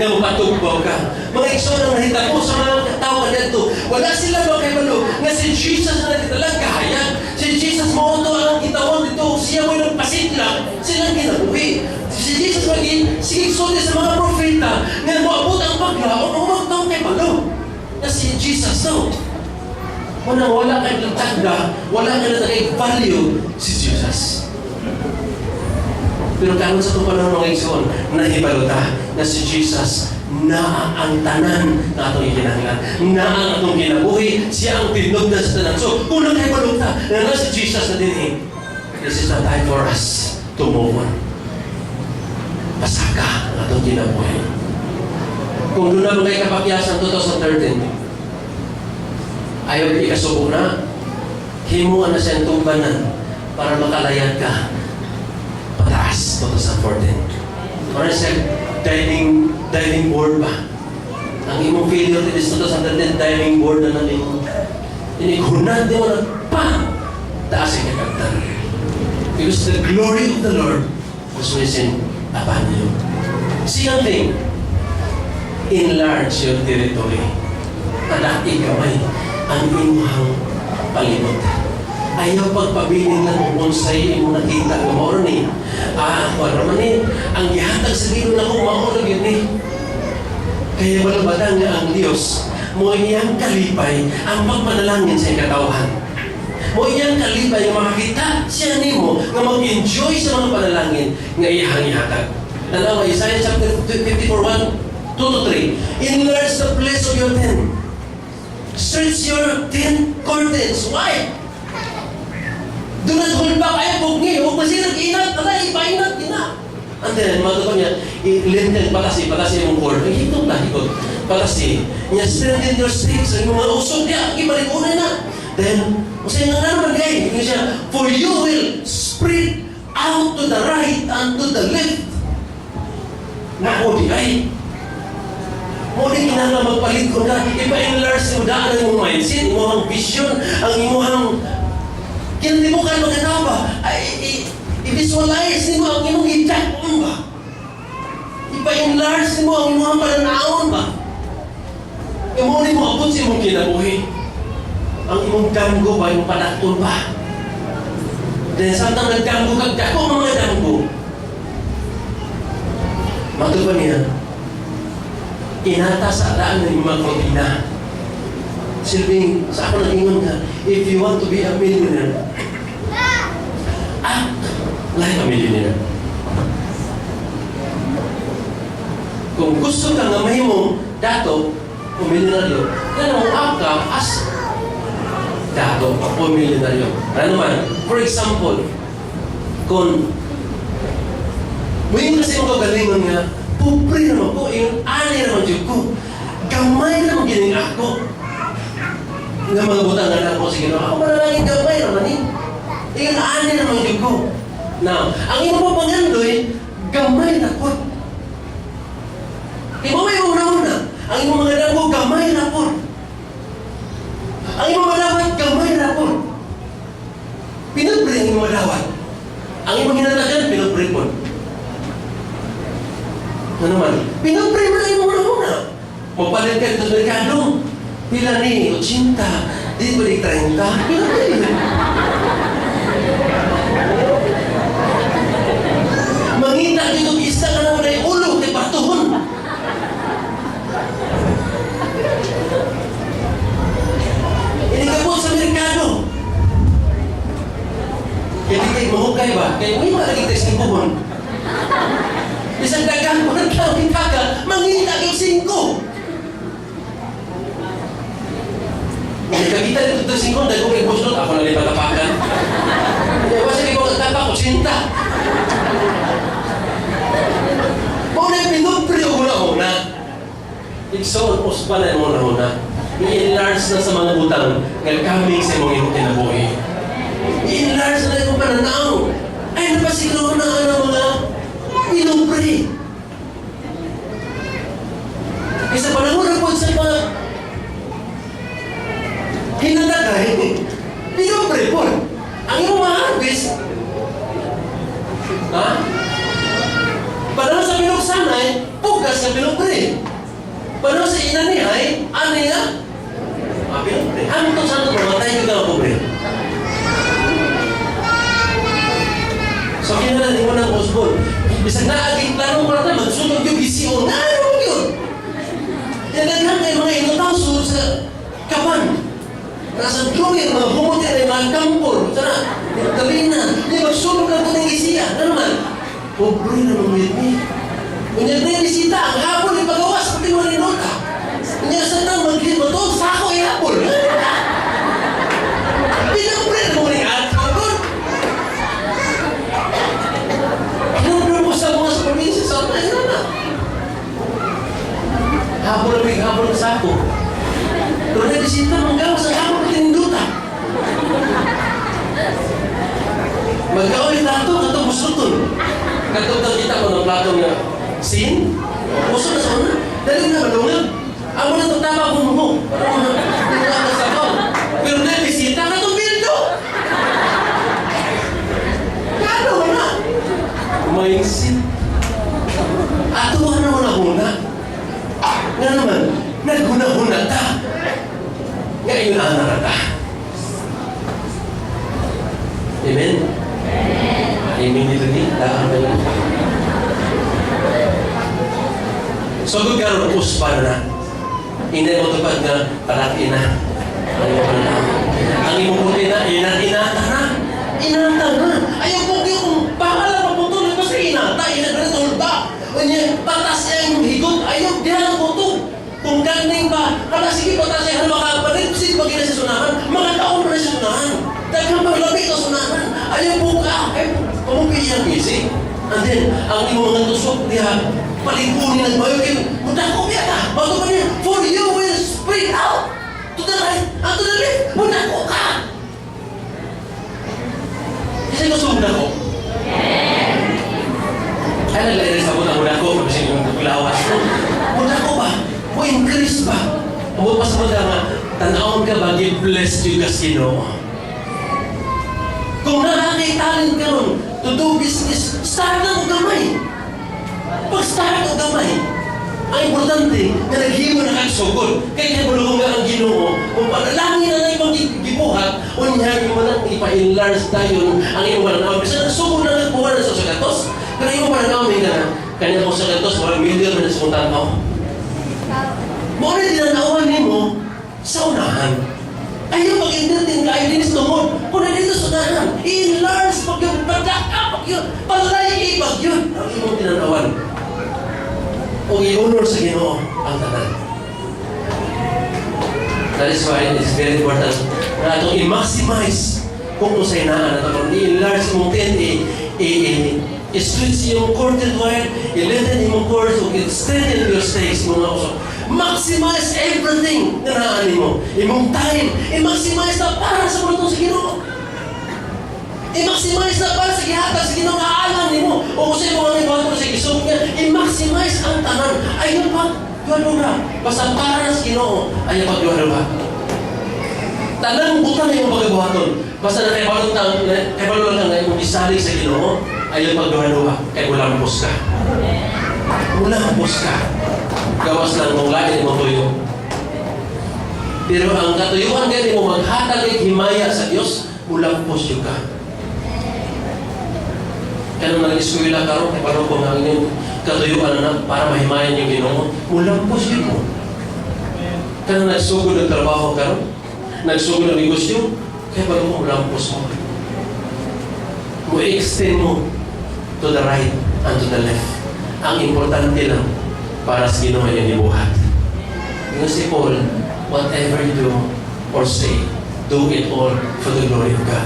nga mapatugbaw ka. Mga igsoon ang nahitabo sa mga tao kanito. Wala sila makibalo nga si Jesus na nagitalang kahayag. Si Jesus mauto ang kitawang dito. Siya mo'y nagpasidlang. Silang kinabuhi. Si Jesus maging sigigsoon sa mga profeta nga moabot ang paglaon o magtaong kay balo. Na si Jesus no. Wala kang tagda, wala kang natagay value si Jesus. Pero karon sa itong panahon mga igsoon, nahibaluta na si Jesus na ang tanan na atong ikinahanglan, na ang atong kinabuhi, siya ang tinugdan sa tanan. So, kung nahibaluta na si Jesus na din this is the time for us to move on. Pasaka ang atong kinabuhi. Kung doon na mga kapakyasan 2013, ayaw ikasubo na, himuan na siyang tumbanan para makalayad ka pataas 2014. Or siya, diving board ba? Ang imong failure to this 2013, diving board na namin inikunan, di mo na taas ang kakagtan. Because the glory of the Lord was risen upon you. Second thing, enlarge your territory. Padaki kamay ang imuhang palibot. Ayaw pagpabilin lang kung sa'yo mo nakita ng mauro ni. Wala naman ang gihatag sa gino na kung mauro yun Kaya malabatan nga ang Diyos, mo iyang kalipay ang pagmanalangin sa katawhan. Mo iyang kalipay ang makakita siya nimo nga mag-enjoy sa mga panalangin nga iyang ihatag. Tanawa, Isaiah chapter 54:1, 2-3. Enlarge the place of your tent. Stretch your tent curtains. Why? Do not hold back. Ayaw bugni. Huwag masirag inat. Ipainat. And then, matuto niya, lintel, patasi yung cord. Ay, hitong na, hikot. Patasi. Niya, strengthen your stakes. Ang mga usok niya, ibalikunan na. Then, masaya nga naman guys. Hindi siya, for you will spread out to the right and to the left. Nako, di ay. Muli kinala magpalit ko na, ipa-enlarge yung daan ng imong mindset, imong vision, ang imong kinali mo ka magkataw ba? I-visualize mo ang imong itakon ba? Ipa-enlarge mo ang imong pananaon ba? Muli mo abot sa imong kinabuhi. Ang imong damgo ba, imong panakton ba? Dahil samtang nagdamgo kagdako mga damgo. Matutupan niya, inata sa daan ng mga kortina. Silbing, sa ako nag-ingon ka, if you want to be a millionaire, act like a millionaire. Kung gusto ka nga mahimong dato o milyonaryo, yan mo act ka as dato o milyonaryo. Ano naman? For example, kung ngayon kasi mga kagalingon nga, pobre naman po, yung ani naman dyan ko. Gamay naman gining ako. Nga mga butang nga lang po, sige no, ako manalangin gamay naman yung ani naman dyan ko. Now, ang imo po pangandoy, gamay na po. Imo may una-una. Ang imo mga damo, gamay na po. Ang imo madawat, gamay na po. Pinabre ang imo madawat. Ang imo ginatagan, pinabre po. Ano man? Pinabre mo na yung una-una. Mapalit ka ito sa merkado. Pila ni 80, di ba di 30? Pinabre. Mangita dito, isa ka naman ay ulo, kay patuhon. Inikabot sa merkado. Kaya di kayo mahukay ba? Kaya may mga naging text ng buhon. Isang dagang mo ng tawin kaka, mangita kayo 5. Nakakita dito ito 5, dahil ko kay Boston, ako na rin patapakan. Kaya wasa kayo kong nagtapa ko, 80. Muna yung pinupri o una-una. Iksoon, uspa na yung una-una. I-enlarge na sa mga utang, nagkaming sa mga iyong kinabuhi. I-enlarge na yung pananaw. Ay, napasiguro na ang mga pinupre. Kasi panahon na po sa mga hinatagay, pinupre po. Ang iyong ma-harvest, panahon sa pinuksanay, ay pugas nga pinubre. Pero sa ina niya ay ano nga? Pinubre. Ano itong santo mamatay ko ka pobre? So kinala ni mo ng Osborne. Bisag na aging plano para na magsunod yung bisyon. Ano yun? Yan naghan kayo mga inutaw sa kapan. Nasa drumin, mga bumuti na mga kampor. Sana, kalina. Hindi magsunod na ito ng isiya. Ano naman? Pobre na mamit-mit. Kunyag na yung bisita, ang hapon yung pagawas, pati mo rin nota. Kunyag sa nang mag-git mo to, sako yung hapon. Pinabre na mo rin at hapon. Pinabre mo sa mga sa probinsya, sa mga na. Hapon na may hapon na sako. Pero na bisita, manggawas ang hapon pati ng nota. Magkawin na ito, katong musutol. Katong kita ko ng platong na sin, puso na sa una. Dali na malungag. Ang muna itong tama kung mo. Para mo na sa ako. Pero na bisita ka itong bildo. Kano mo na? May sin. Atuhan na mo na huna. Nga naman, naghuna-huna ta. Ngayon na narata. Amen? Amen dito ni. Daan ba yun? So, kung karoon ng uspan na, hindi mo tupad na palaki na. Ang imong puti na, inata na. Inata na. Ayaw po yung pangalan magputol. Kasi inata, inatulog ba? Kanya, patas niya yung higot. Ayaw, di halang puto. Kung ganing ba, kala sige patas niya, makapalit, sige pag ina sa sunahan, mga taon na sa sunahan. Dahil maglapit sa sunahan. Ayaw po ka. Pamupili ang isip. And then, ang imong mga tusok, diha, palingkunin ang bayo kayo. Muna ko biya ka. Bago pa niya, for you will spring out to the right and to the left. Muna ko ka. Kasi gusto muna ko? Ay, naglalari sa muna ko. Kasi yung paglawas ko. Muna ko ba? O increase ba? O pas mo nga, tanawon ka ba, give bless you kasino. Kung nakakaitalin ka nun, to do business, start na mo gamay. Pag-start ang gamay, ang importante na naghimo na kang sugod. Kaya bulungan nga ang Ginoo, kung panalangin na na ibang gibuhat, unyari mo na ipa-enlarge tayo ang iyong mananaw. Bisa na sugod na nagbuha na sa sagatos. Pero iyong mananaw, may na, kanya kong sagatos, mga million na sa mo. Muna dinanawan mo sa unahan. Ayaw mag-entertain ka, ay dinis tumod. Kung na dito sa unahan, i-enlarge pag yun, padaka pag yun, palay pag yun. Ang iyong dinanawan. O i-honor sa Ginoo ang tanan. That is why it is very important na itong i-maximize kung sa inaan at itong i-enlarge mong tent, i-switch yung curtain wire, i-lengthen yung course, i-strengthen your stakes, mga usok. Maximize everything na naanin mo. Imong time, i-maximize na para sa mga itong sa Ginoo. I-maximize na para sa gihatag sa Ginoo nga alam ni mo. O kung sa mga ibato sa gisog niya, i-maximize ang tanan. Ayaw pag-duwa-duwa. Basta para sa Ginoo, ayaw pag-duwa-duwa. Tanang butang na yung pag-duwa-duwa. Basta na kaibalon lang na yung isalig sa Ginoo, ayaw pag-duwa-duwa. Kaya mulampos ka. Mulampos ka. Gawas lang mong lagi mo tuyo. Pero ang katuyuan gani mo maghatag at himaya sa Diyos, mulampos yung ka. Kaya nung nag-eskwela ka rin, parang kung ang inyong katuyuan na para mahimayan yung Ginoo, mulampos yun mo. Kaya nung nagsugod ng trabaho ka rin, nagsugod ng negosyo, kaya parang mo mulampos mo. Mo-extend mo to the right and to the left. Ang importante lang para sa Ginoo yung ibuhat. Yung si Paul, whatever you do or say, do it all for the glory of God.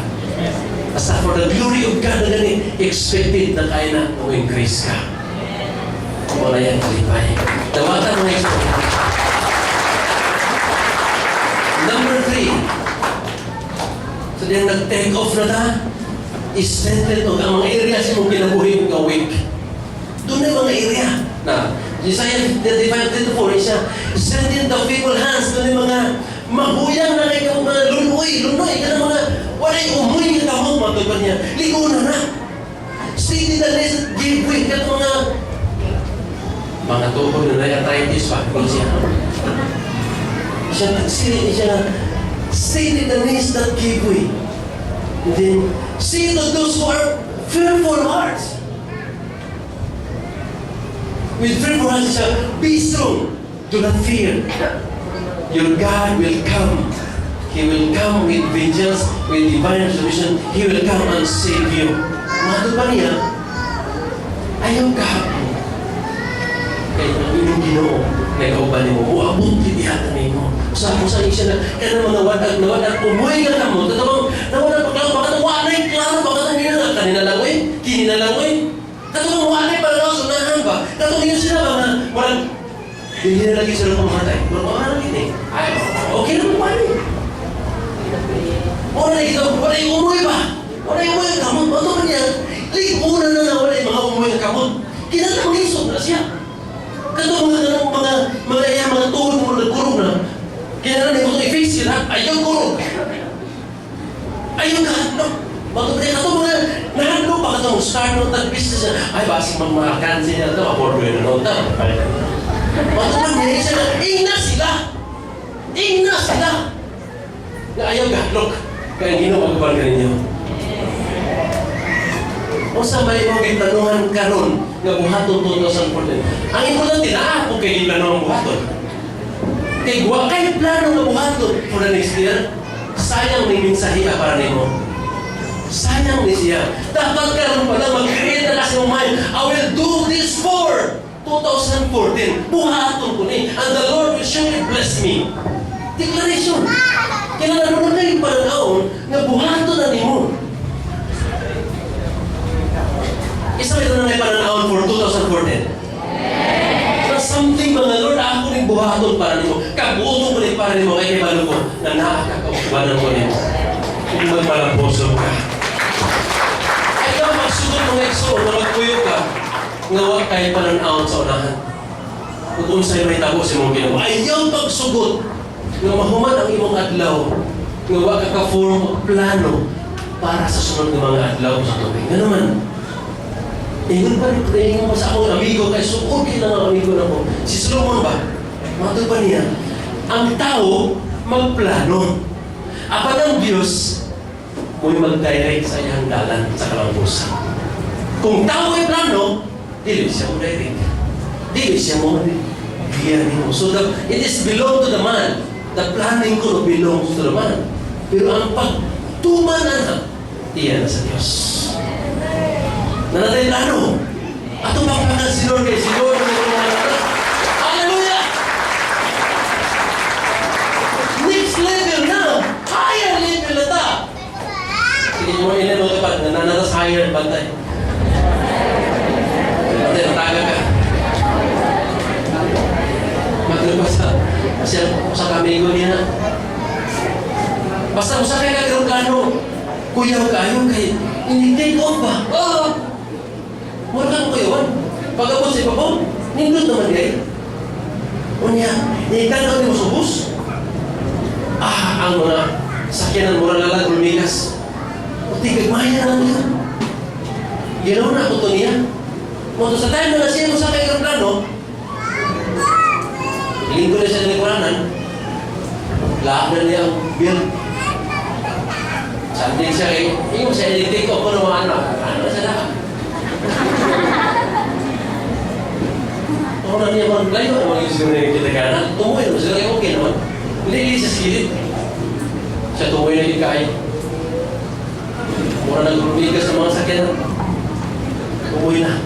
Basta for the glory of God na gani, expected na kaya na increase ka. Wala yan kalipay. Tawatan mo ito. Number 3. So then nag-take off na ta, is-strengthen o ang mga area sa mong kinabuhi mong week. Doon na mga area na Isaiah 35:24 siya, strengthen the feeble hands. Doon yung mga mahuyang na kayo, mga lunoy, ka na mga wala yung umuwi ka mo, matulad niya. Ligo na na. Steady the nest, give way. Kaya mga mga tuhod na arthritis pa. Kung siya. Siya stay in the knees that give way. And then, say to those who are fearful hearts. With fearful hearts, siya, be strong. Do not fear. Your God will come. He will come with vengeance, with divine solution. He will come and save you. Mahal pa niya, ayaw ka. Kaya ang inyong Ginoo, nagkauban mo, uabot kitihatan mo. Sa siya na, kaya mga nawadag, umuwi ka ka mo, tatawang, nawadag pagkala, baka nawanay, klaro, baka nang kanina lang kinina lang katawang wanay para lang, sunahan ba? Katawang yun sila ba na, walang, hindi na lagi sila pumatay. Wala lang yun ay, okay na mo wanay. Wala yung umuwi ba? Wala yung umuwi ang kamot. Ano ba niya? Una na wala yung mga umuwi ang kamot. Kinatang lisod na siya. Kato mga tulong mo nagkurog na. Kaya na ito i-face sila. Ayaw kurog. Ayaw kahatlog. Bato ba niya? Kato mga nahatlog pa katong start ng tag-business na. Ay, basig magmakakansin niya ito. Apordo yun na ito. Bato ba niya? Ingna sila. Ingna sila. Na ayaw kahatlog. Kaya ginawagpan ka ninyo. O sa may mga gitlanuhan karon nga buhaton 2014. Ang importante na ako kay gitlanuhan buhaton. Kay plano nga buhaton for the next year, sayang may mensahiya para nimo. Sayang ni siya. Dapat karon pa lang mag-create na kasi ng mind. I will do this for 2014. Buhaton ko ni. And the Lord will surely bless me. Declaration. Kailangan mo na kayo pananaon nga buhato na ni mo. Isa ito na may pananaon for 2014. Na something mga Lord, ako rin buhaton para ni mo. Kabuto ko rin para ni mo. Kaya kibalo ko na nakakakabanan ko ni mo. Kung magpalaposo ka. Ay ka magsugot ng ekso na magpuyo ka. Nga wag kayo pananaon sa unahan. Kung sa'yo may tabo si mong ginawa. Ayaw pagsugot. Nga mahuman ang imong adlaw, nga wag ka-form o plano para sa sunod ng mga adlaw sa tubig. Nga naman, ingon pa rin mo sa akong amigo, kay suod lang ang amigo na ko. Si Solomon ba? Matod pa niya, ang tao magplano. Apan ang Diyos, mo'y mag-direct sa iyang dalan sa kalambusan. Kung tao ay plano, dili siya mo direct. Dili siya mo bigyan mo. So it is belong to the man. The planning ko belongs to the man. Pero ang pagtumanan na, iyan na sa Diyos. Nanatay plano. Ato pagpakan si Lord kay si Lord. Hallelujah! Next level na. Higher level na ta. Sige mo ilan mo ito pa. Nanatas higher bantay. Bantay, nataga ka. Maglabas sa kamigo niya. Basta mo sa kaya kagawang plano, kuyaw kayo kay ini-take off ba? Oo! Mura kang kuyawan. Pag-abot sa ipabaw, nindot naman kayo. Unya, ikan mo sa bus. Ang mga sakyanan mura lalang lumigas. Pati gagmaya lang yun. Ginaw na ako to niya. Moto sa tayo na siya mo sa kaya kagawang plano, linggo na siya sa likuranan, lahat na niya ang bill. Sanding siya yung sa editing ko kung naman ano siya lahat. Kung na niya mag-layo, naman yung siguro na kita kanan, tumuwi naman sila kayo, okay naman. Hindi sa silid. Siya tumuwi na ikay. Mura nagrumigas sa mga sakyanan. Tumuwi na.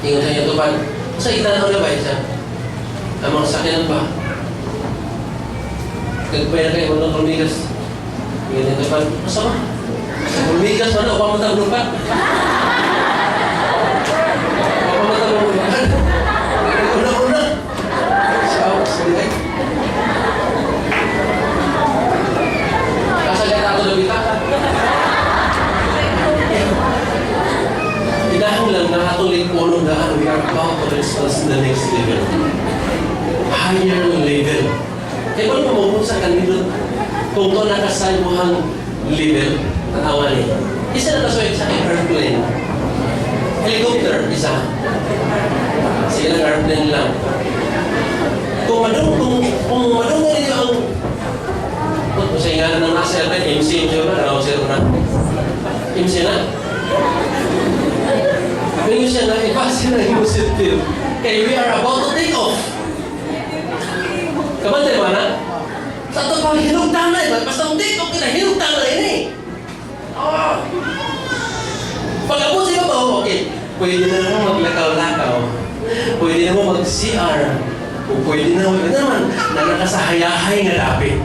Tingnan siya yung tupad. Sa itanaw na ba siya? Ang mga sakyanan ba? Nagpaya na kayo, walang rumigas. Ganyan na ba? Masama. Rumigas, ano? Upang mataglupan. Upang mataglupan. Una-una. Siya, sige. Kasagay na ito na bita. Inahang lang na atong puno na we are about to response in the next level. Higher level. Kaya kung pumupun sa kanilot, kung ito nakasaymuhang level, natawa niya. Isa na kasoy sa airplane. Helicopter, isa. Sige lang burden lang. Kung madungan ninyo ang sa ingatan ng nasa MC nyo ba? Nakausir ko na. MC na. Ngayon siya na, ipasi na yung sipil. Kaya we are about to take off. Kamantay ba na? Sa ito pang hinugtang na eh. Basta kung take off ka na, hinugtang na yun eh. Pag-abot siya ba? Okay. Pwede na naman maglakaw-lakaw. Pwede na naman mag-CR. O pwede na naman nakakasahayahay nga lapit.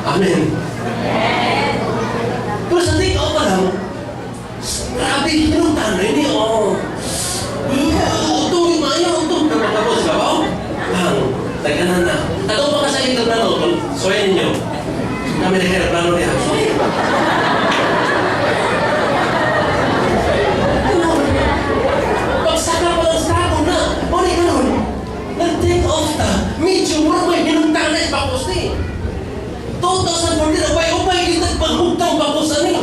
Amen. Pero sa take off pa lang, grabe, hinugtang na yun eh. Ito, ito. Nakapagod sa babaw? Tagkanan na. Tatong pa ka sa ito na ito. Soya ninyo. Kami na kaya plano niya. Soya. Pagsaka pa lang sa ako na. O na ganun. Nag-take off ta. Medyo mo may hinugtang na ipakos ni. 2014 na upay kita paghugtang pakos ni.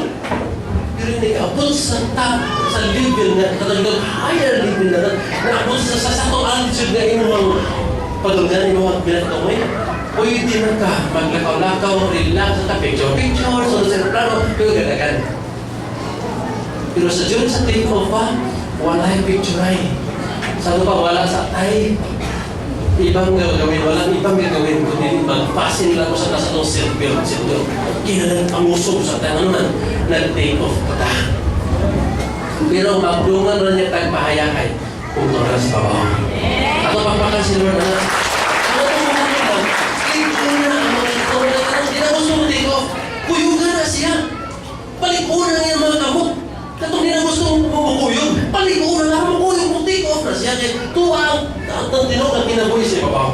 Pero hindi ka abot sa top, sa level na, katulad higher level na abot sa satong altitude na inuwang pagulgan, inuwang pinagkamoy. Pwede na ka maglakaw-lakaw, relax, sa picture, so sa plano, pero ganagan. Pero sa Diyos sa take off pa, wala yung picture ay. Sa pa, wala sa tay. Ibang gagawin, walang ibang gagawin, kundi magpasin lang ko sa nasa itong seatbelt. Kinalang pangusog sa tayo naman, nag-take off pa ta. Pero magdungan na niya tagpahayakay kung tora sa babaw. Ako papakan si Lord na, ano itong mga nila? Ito na ang mga ito na hindi na gusto mo take off. Kuyugan na siya. Palikunan niya mga kamot. Katong hindi na gusto mo makuyog. Palikunan na makuyog mo take off na siya. Kaya tuwa ang tinong na kinabuhi sa babaw.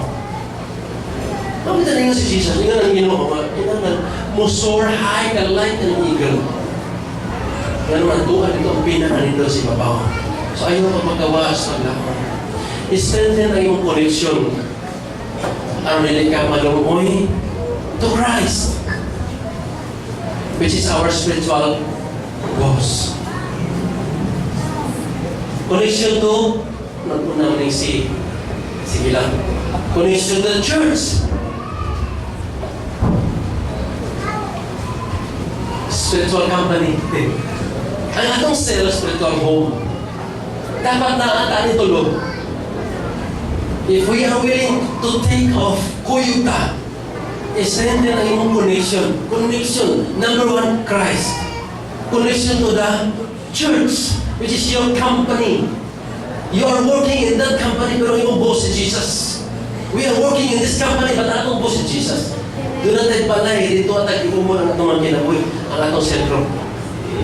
Makita na si Jesus, nga nang ginoo, mo soar high ka like an eagle. Nga naman, tuwa dito ang pinaka nito si babaw. So ayaw ka magawas ng lakon. I-strengthen ang iyong connection. Ang hindi ka malungoy to Christ, which is our spiritual boss. Connection to, nagpunang ng sige lang. Connection to the church. Spiritual company. Ang atong cell, spiritual home. Dapat na ataan itulog. If we are willing to take off, kuyuta, strengthen ang imong connection. Connection, number one, Christ. Connection to the church, which is your company. You are working in that company, pero imong boss si Jesus. We are working in this company, but atong boss si Jesus. Doon natin balay, dito at nag-iumo ang atong kinabuhi, ang atong sentro.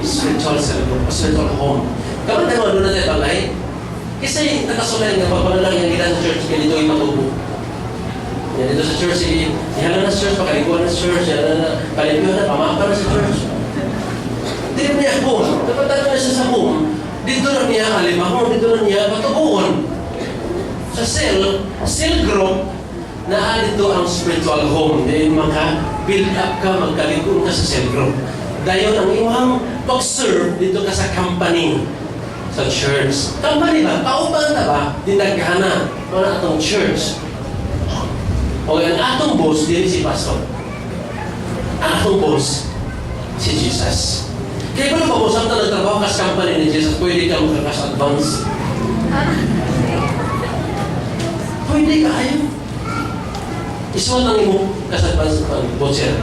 Spiritual sentro, spiritual home. Kapag tayo doon natin balay, kasi nakasulay nga, pagpanalang yung gila sa church, kaya dito ipatubo. Yan dito sa church, ihala na sa church, pakalikuan na sa church, palikuan na, pamapa na sa church. Dito na niya home. Dapat tayo na siya sa home. Dito na niya alimahon, dito na niya patubuon. Sa cell group, na dito ang spiritual home. Dahil maka-build up ka, magkalikun ka sa cell group. Dahil ang iyong pag-serve dito ka sa company, sa church. Company ba? Pauban na ba? Dinaghana. Wala atong church. O ang atong boss, dili si pastor. Ang atong boss, si Jesus. Kaya kung pag-usap na nagtrabaho ka sa company ni Jesus, pwede ka makakas-advance. Pwede ka ayaw. Iswa lang mo kas-advance ng butcher.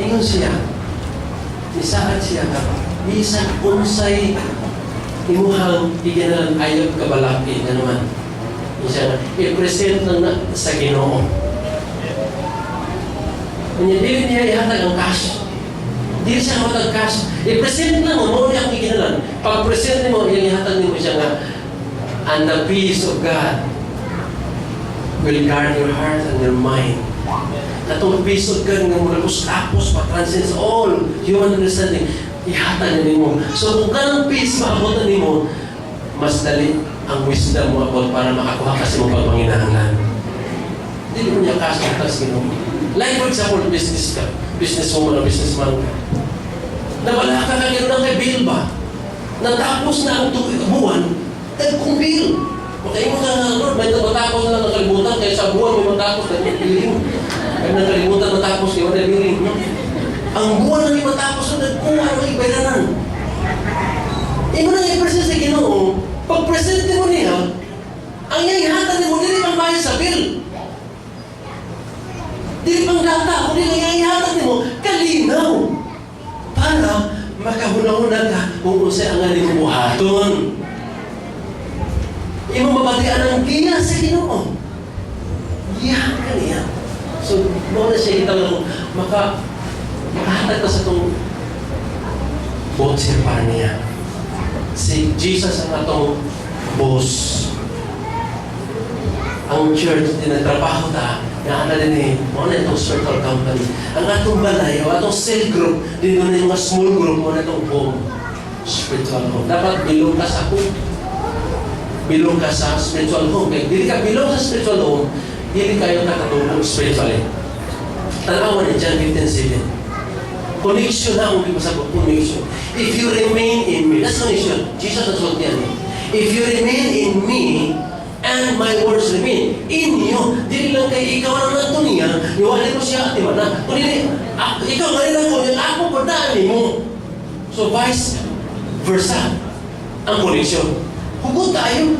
Ingon siya. Isaan siya ka. Isang unsay imuhang iganalan ayaw kabalaki na naman. Isa na, i-present lang na sa Ginoo. Kanya dili niya ihatag ang cash. Dili siya hatag cash. I-present lang mo niya ang iganalan. Pag-present mo, ihatag mo siya nga, and the peace of God will guard your heart and your mind. Katong peace of God nga mula tapos pa-transcends all human understanding. Ihatag na mo. So kung kanang peace maabotan mo, mas dali ang wisdom mo abot para makakuha kasi mo pagpanginahanglan. Hindi mo niya cash na tas ginawa. Like for example, business ka. Businesswoman o businessman ka. Nawala ka kaganoon kay bill ba? Natapos na ang buwan, nag-kumbil. Makain mo na, Lord, may matapos na lang nakalimutan, kaya sa buwan may matapos na nag-biling. Kaya nakalimutan matapos, kaya nag-biling. Ang buwan na may matapos na nagkuha ng ibayaran. Imo na i-present sa Ginoo, pag-present mo niya, ang yayahatan mo, hindi pang bayad sa bill. Hindi pang data, kung hindi yayahatan mo, kalinaw. Para makahuna-huna ka kung unsay ang aling buhaton. Imo mabatian ang giya sa Ginoo. Giyahan ka niya. So, mo na siya itaw lang, makahatag ka sa itong botser para niya. Si Jesus ang atong boss. Ang church, tinatrabaho ta, na din eh, mo na itong circle company. Ang atong balay, o atong cell group, din mo na yung mga small group, mo na itong home. Spiritual home. Dapat bilong ka sa home. Bilong ka sa spiritual home. Kaya hindi ka bilong sa spiritual home, hindi kayo nakatulong spiritually. Tanawan ni John 15:7. Connection na ang masabot, connection. If you remain in me, that's connection. Jesus nagsuot niya. If you remain in me, and my words remain in you, di lang kay ikaw ang nato niya, iwalay mo siya at imana. Kundi, ikaw nga rin ako, yung ako pagdaan mo. So vice versa, ang connection. Hugot tayo.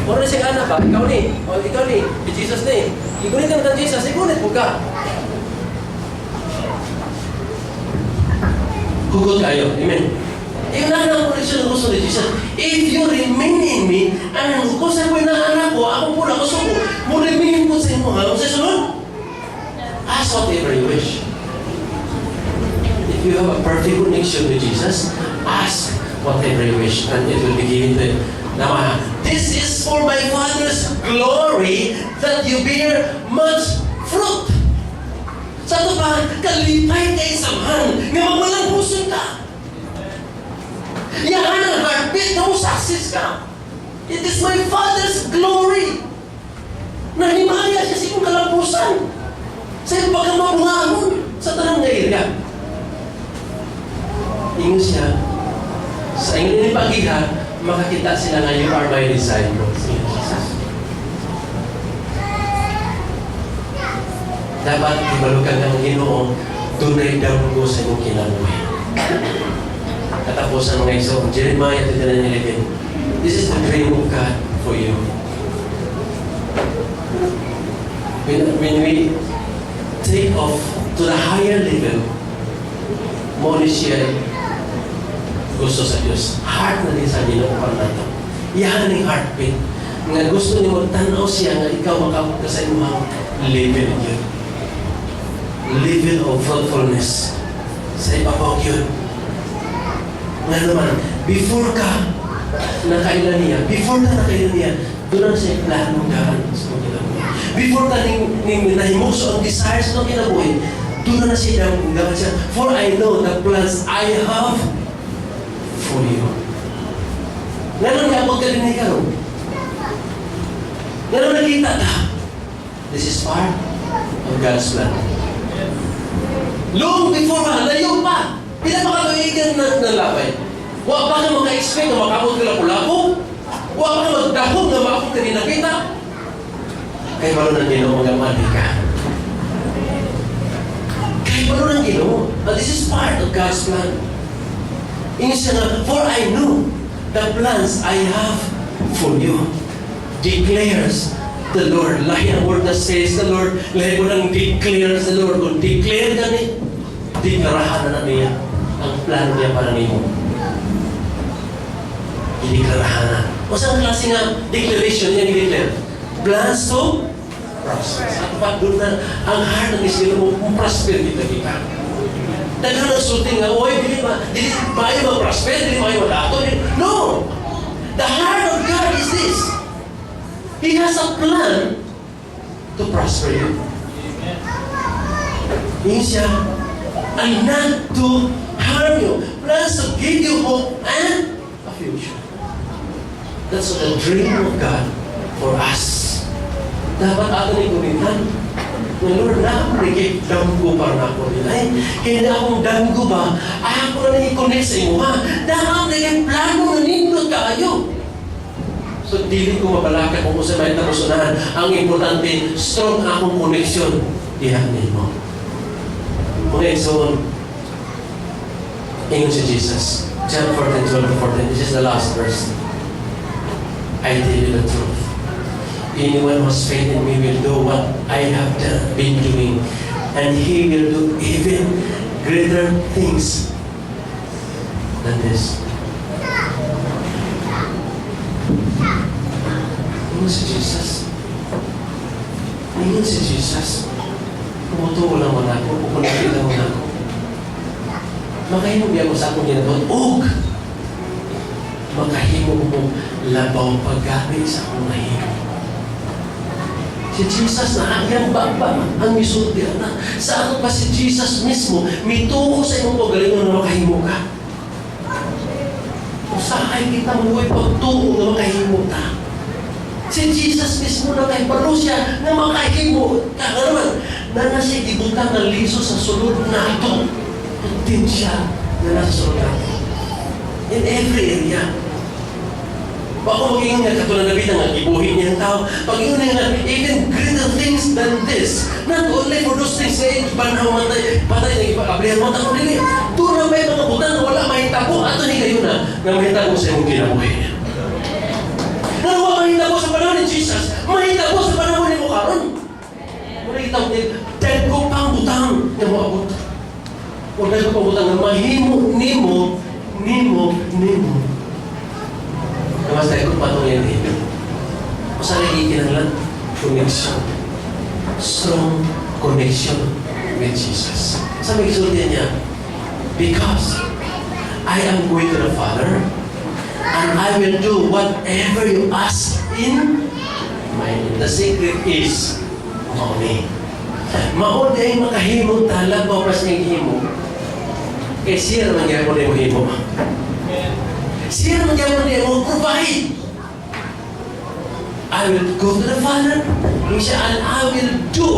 Kung na siya anak ba, ikaw ni, si Jesus ni, igunit ka na Jesus, igunit mo ka. Hugot kayo. Amen. Yung ang connection ng gusto ni Jesus. If you remain in me, and kung sa ako'y naanak ko, ako po na gusto ko, mo remain po sa inyo. Ano sa sunod? Ask whatever you wish. If you have a perfect connection with Jesus, ask whatever you wish, and it will be given to you. Now, this is for my Father's glory, that you bear much fruit. Sa ito pa, kalipay kayo samahan, nga magwalang puso ka. Yahan ang heartbeat na mo success ka. It is my Father's glory. Nahimaya siya sa iyong kalampusan. Sa iyong pagkamabungamon sa tanang na area. Ingon siya, sa iyong inipagiha, makakita sila na you are my disciples. Dapat ibalukan ng Ginoo, tunay daw ko sa iyong kinabuhi. Katapusan mga iso, Jeremiah 29:11. This is the dream of God for you. When we take off to the higher level, mo ni siya gusto sa Diyos. Heart na din sa Ginoo para nato. Yan ang heartbeat. Nga gusto niyo tanaw siya nga ikaw makabot ka sa imong level yun. Level of fruitfulness sa ibabaw yun. Nga naman, before ka nakailan niya, doon ang siya planong gawan sa mga kinabuhi. Before ka nahimuso ang desires ng kinabuhi, doon na siya gawan siya. For I know the plans I have for you. Nga naman niya, huwag ka rin ikaw. Nga naman nakita ka. This is part of God's plan. Long before ka, layo pa. Pinapakatuigan ng labay. Huwag pa ka maka-expect na makabot ka lapu-lapu. Huwag pa ka magdahog na makabot ka ninakita. Kaya malo ng Ginoo magamali ka. Kaya malo ng Ginoo. But this is part of God's plan. Insa na, for I know the plans I have for you. Declares the Lord. Lahi ang word na says the Lord. Lahi mo nang declares the Lord. Kung declare ka ni, deklarahan na niya ang plano niya para niyo. Ideklarahan na. O saan klase nga declaration niya i-declare? Plans to prosper. At pa doon na ang heart ng Israel mo, prosper kita. Dahil na sulting nga, oy, dili maayo mag-prosper, dili maayo mag-ato. No! The heart of God is this. He has a plan to prosper you. Yun siya, and not to harm you. Plans to give you hope and a future. That's the dream of God for us. Dapat ato ni gunitan. Lord, nagiging damgo para na ako nila. Hindi akong damgo ba? Ay, ako na i-connect sa imo, ha? Dahil nagiging plano na nindot kayo. So, dili ko mabalaka kung sa may tapusunan. Ang importante, strong akong connection. Ihanin mo. Mga exon, ingon si Jesus. John 14:12-14. This is the last verse. I tell you the truth. Anyone who has faith in me will do what I have been doing, and he will do even greater things than this. Ingon si Jesus. Ingon si Jesus. Pumutuo lang mo na ako, pupunakita mo na ako. Makahimo biya ko sa akong ginagawa. Makahimo mo labaw paggamit sa akong mahimo. Si Jesus na ang baba, ang misulti na. Sa ako pa si Jesus mismo, mituko sa imong pagalingon na makahimo ka. Kung saan kita maluwi pagtuo na makahimo ka. Si Jesus mismo na kahibalo siya na makahimo ka. Naman, na nasa ibutang ng liso sa sulod na ito. Potensya na nasa sulod natin. In every area. Bako mag-ingon nga katulad na bitang nga ibuhin niya ang tao. Pag-ingon nga, even greater things than this. Not only for those things na panahon patay na ipakablihan mo. Tako nila, doon na may mga butang na wala mahitabo. Ato ni kayo na mahitabo sa iyong kinabuhi. Na wala mahitabo sa panahon ni Jesus. Mahitabo sa panahon ni mo karon. Wala itaw niya, dahil ko pang butang na maabot. Wala ko pang butang na mahimo, nimo. Mas tayo kung paano yan dito. Kung saan nagiging connection. Strong connection with Jesus. Sabi kisultihan niya, because I am going to the Father and I will do whatever you ask in my name. The secret is money. Maod ay makahimo talag pa pas niyang himo. Kaya siya naman kaya mo na yung himo. Siya naman gawin niya mo provide. I will go to the Father and I will do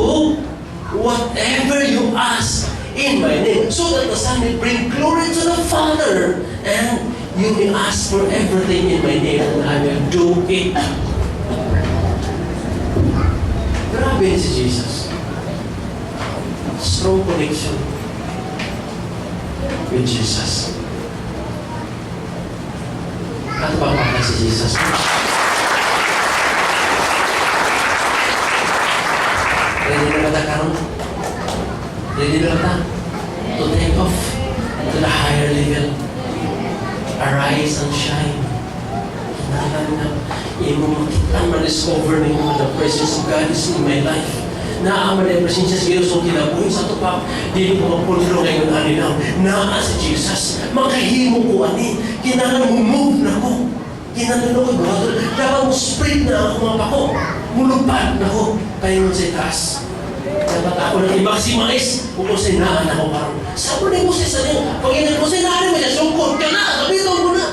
whatever you ask in my name, so that the Son will bring glory to the Father, and you will ask for everything in my name and I will do it. Grabe si Jesus. Strong connection with Jesus. Ano ba ang si Jesus? Ready na ba karon? Ready na ba to take off to the higher level? Arise and shine. Kinahalan na imo makita ma-discover na yung the presence of God is in my life. Naama na yung presensya sa Diyos kung kinabuhi sa tupak. Dili ko mapunlo ngayon aninaw. Naa si Jesus. Makahimo ko ani. Kinahalan mo move na ko. Kinahalan ko brother. Dapat mo spread na ako mga pako. Mulupad na ko. Pahingon sa itaas. Dapat ako nang i-maximize. Kung sa inaan ako parang. Saan mo na yung sa niyo? Pag inaan mo sa inaan mo, sungkot ka na. Gamiton mo na.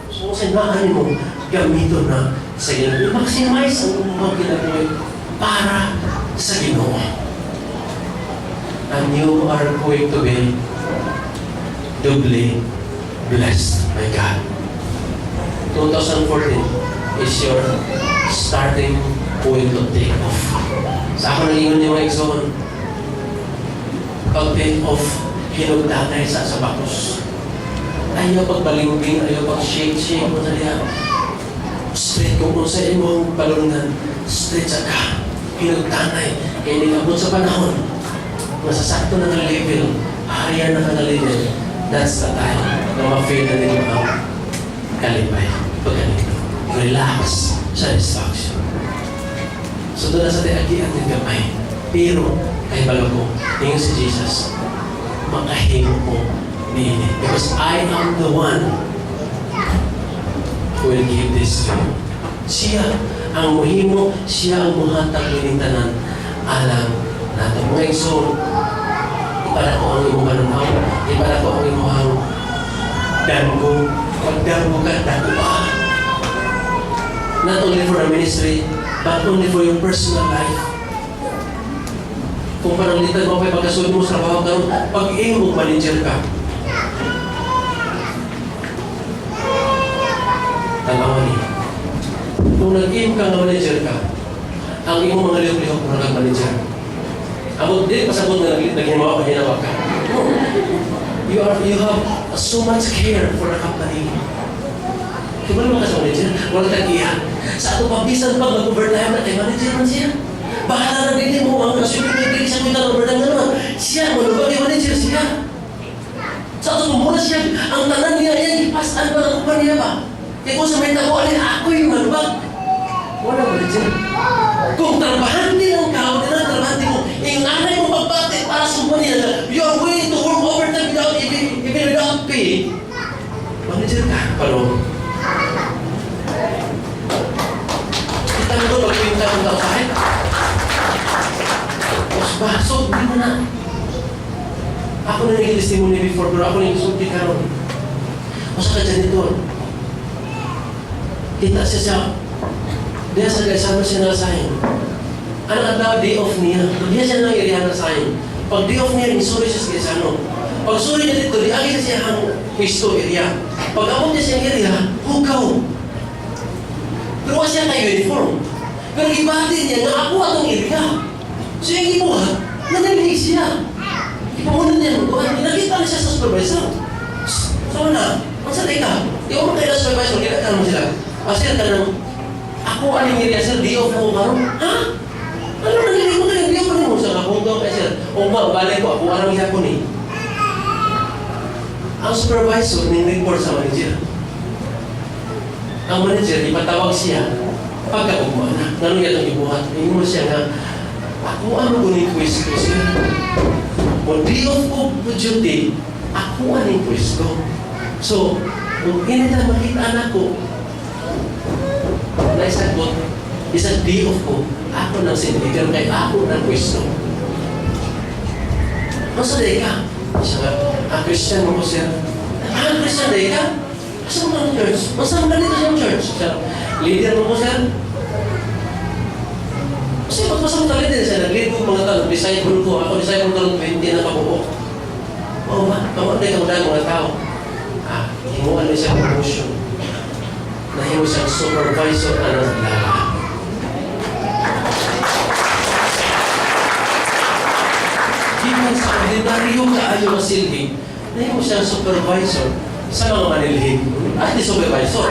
So kung sa inaan mo, gamiton na sa inyo. I-maximize ang mga ginagawa para sa Ginoo. And you are going to be doubly blessed by God. 2014 is your starting point to take off. Sa ako nag-ingon yung mga exon, pag-take off, hinugdanay sa sapatos. Ayaw pagbalingbing, ayaw pag-shake mo na liya. Straight kung sa imong palungan, straight sa ka. Hinugdanay, kaya nilabot sa panahon. Masasakto na ng level, higher na ka na level. That's the time na ma-feel na nila ang kalipay. Pagkanito. Relax. Satisfaction. So doon na sa tiagian ng gamay. Pero, kay balo ko, tingin si Jesus, makahimo ko niini. Because I am the one who will give this to you. Siya ang muhimo, siya ang muhatag ng tanan. Alam natin. Mga igsoon, ipada ko ang imong manunaw, ipada ko ang imong dango. Pagdango ka, dango pa. Not only for the ministry, but only for your personal life. Kung pananglitan mo kay pagkasunod mo sa trabaho karon, pag-aim mo manager ka. Tanawan ni. Kung nag-aim ka nga manager ka, ang imong mga lihok-lihok mo kang manager. Amo di pasabot na naghimawa ka. No. You have so much care for the company. Kaya ba naman ka sa manager? Walang tag-iyan. Sa ato pabisan pag mag-overtime na kay manager man siya. Bahala na din mo ang nasunod sa mga overtime na naman. Siya, manubag kay manager siya. Sa ato muna siya, ang tanan niya yan, ipasan ba ang kumpanya ba? Kaya kung sa may tabuan niya, ako yung manubag. Wala manager. Kung trabahan din ang kao, trabahan din mo, yung nanay mo pagbate para sa kumpanya, you are willing to work overtime even without pay. Manager ka, palo. Kita mo doon, pag-pinta ng tao kahit. So, hindi mo na. Ako na naging testimony before, pero ako na nagsulti ka ron. Masa ka dyan ito. Kita siya siya. Diya sa kasama siya na sahin. Ano ang day off niya? Diya siya nang irihan na sahin. Pag day off niya, isuri siya sa kasano. Pag suri niya dito, diagin siya ang pisto area. Pag amon niya siyang area, hukaw. Pero wala siya na uniform. Pero ibati niya na ako atong area. So yung ibuhat, nanalilig siya. Ipamunan niya, nakita na siya sa supervisor. So na, ang sa teka, di ko makita sa supervisor, kinakita mo sila. Sir ka nang, ako aling area, sir, di off mo karon. Ha? Ano nangyari mo kayo? Di off mo sa kapunto kay sir. O ba, balay ko, ako arang ihapon eh. Ang supervisor, ning-report sa manager. Ang manager, ipatawag siya, pagkaugma na. Ganun yan ang ibuhat. Ingon siya nga, ako ano ko ni quiz ko siya. O di off ko duty, ako ano yung quiz ko. So, kung hindi na makita anak ko, na isagot, isang day off ko, ako nang sindigan kay ako ng quiz ko. Masa day ka? Siya nga, Christian mo ko siya. Christian day ka? Asa mo ng church? Masa mo ganito siyang church? Siya, leader mo ko siya. Kasi magpasang talent din siya, nag-lead ko mga tao, disciple ko, ako disciple ko ng 20 na kabuo. Oo ba? Kamuntay ka muna mga tao. Himuan na siya promotion. Nahimu siyang supervisor na naglala. Giman sa ordinaryo kaayo na silbi, nahimu siyang supervisor sa mga manilhin. At di supervisor.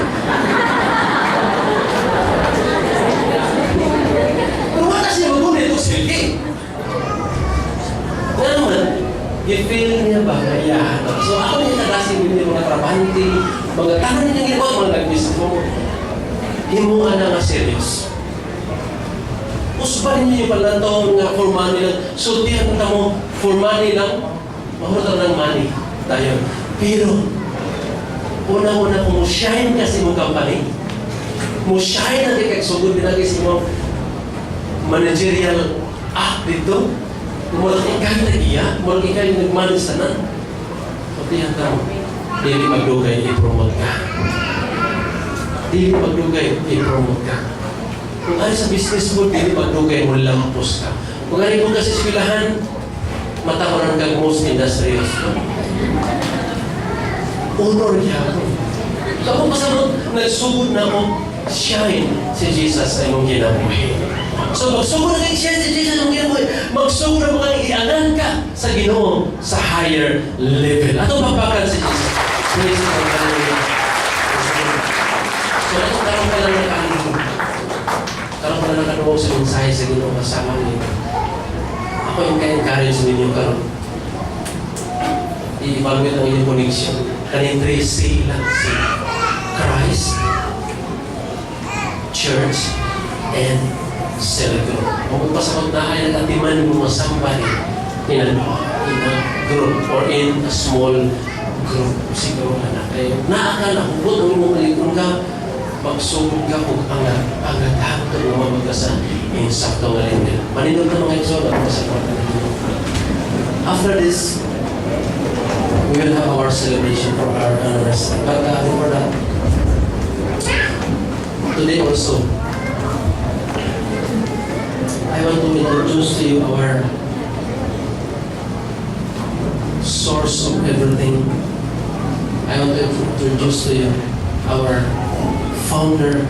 Kaya naman, i-feel niya ba kaya? So ako yung kadasing din mga trabante, mga tangan niya ginawa, mga nag-miss mo. Himuan na nga serious. Usbarin niyo yung palatong nga for money lang. Sultihan na mo, for money lang, mahurot ng money. Tayo. Pero, una-una kung mo-shine kasi mong company, mo-shine na di kagsugod binagay sa mo managerial dito. Mula ikaw na iya, mula ikaw yung nag-manage na. Pagdihan ka mo, dili magdugay, i-promote ka. Dili magdugay, i-promote ka. Kung ay sa business mo, dili magdugay, mo lampos ka. Kung ay mo kasi sipilahan, matawaran kang most industrious. Honor niya ako. So ako pasabot, nagsugod na ako, shine si Jesus sa imong ginabuhi. So magsugod na siya si Jesus ang ginabuhi. Magsugod na mga ianan ka sa Ginoo sa higher level. Ato papakan si Jesus. Praise the Lord. So ito karoon ka lang nakalimutan. Karoon ka lang nakanuwag sa mensahe sa Ginoo kasama niyo. Ako yung ka-encourage ninyo karoon. I-evaluate ang inyong connection. Kanin 3C lang si Christ, Church, and Celebrate. Kung pasakot na ay nag-atiman mo somebody in a group or in a small group. Siguro na kayo. Naakala ko, kung ang imong kalikon ka, magsugod ka kung ang ito umamag ka sa insakto nga rin. Manindog na mga iso na pasakot na rin. After this, we will have our celebration for our anniversary. But before that, today also, I want to introduce to you our our founder